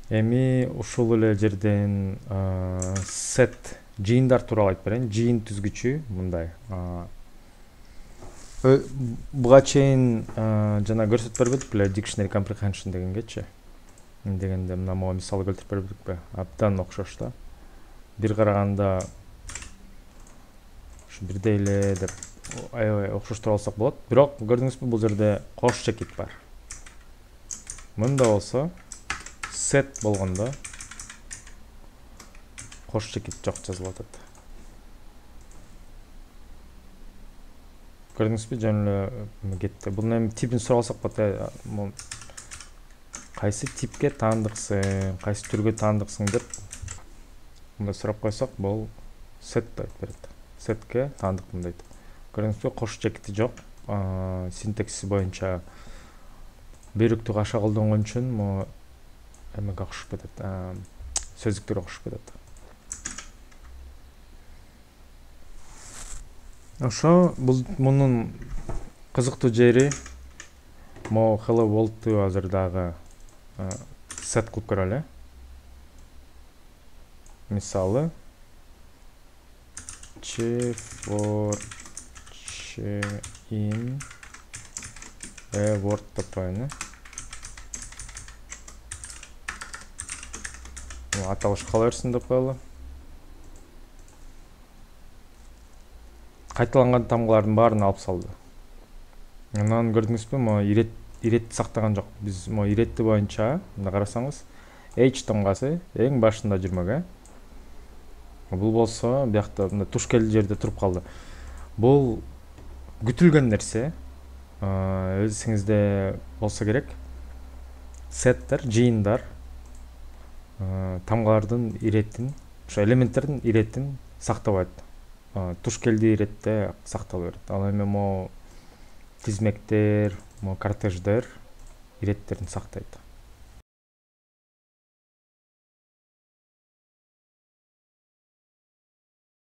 Эми ушул эле жерден set жыйындар тууралуу айтып берейин. Жыйын түзгүчү мындай. Буга чейин жана көрсөтүп бербедик беле dictionary comprehension дегенгечи. Дегенде мына могу мисал келтирип бербедикпи? Абдан окшош да. Бир караганда ушу бирдей эле деп аябай окшоштуруп алсак болот. Бирок көрдүңүзбү, бул жерде кош чекит бар. Мында болсо set болгондо кош чекит жок жазылып атат. Көрдүңүзбү, жөн эле кетти. Бунун эми типин сурап алсак болот. Кайсы типке таандыксың, кайсы түргө таандыксың деп мындай сурап койсок, бул set деп айтып берет. Setке таандыкмын дейт. Көрдүңүзбү, кош чекити жок. Синтаксиси боюнча бөйрүктү каша колдонгон үчүн могу эмеге окшоп кетет. Сөздүктөргө окшоп кетет. Ошо мунун кызыктуу жери могу hello world'ту азыр дагы set кылып көрөлү. Мисалы for in a word деп коеюн. Аталыш кала берсин деп коелу. Кайталанган тамгалардын баарын алып салды. Анан көрдүңүзбү, могу иретти сактаган жок. Биз могу иретти боюнча мында карасаңыз, h тамгасы эң башында жүрмөк, Бул болсо биякта мында туш келди жерде туруп калды. Бул күтүлгөн нерсе. Эсиңизде болсо керек. Сеттер, жыйындар тамгалардын иретин, ошо элементтердин иретин сактабайт. Туш келди иретте сактала берет. Ал эми могу тизмектер, могу кортеждер иреттерин сактайт.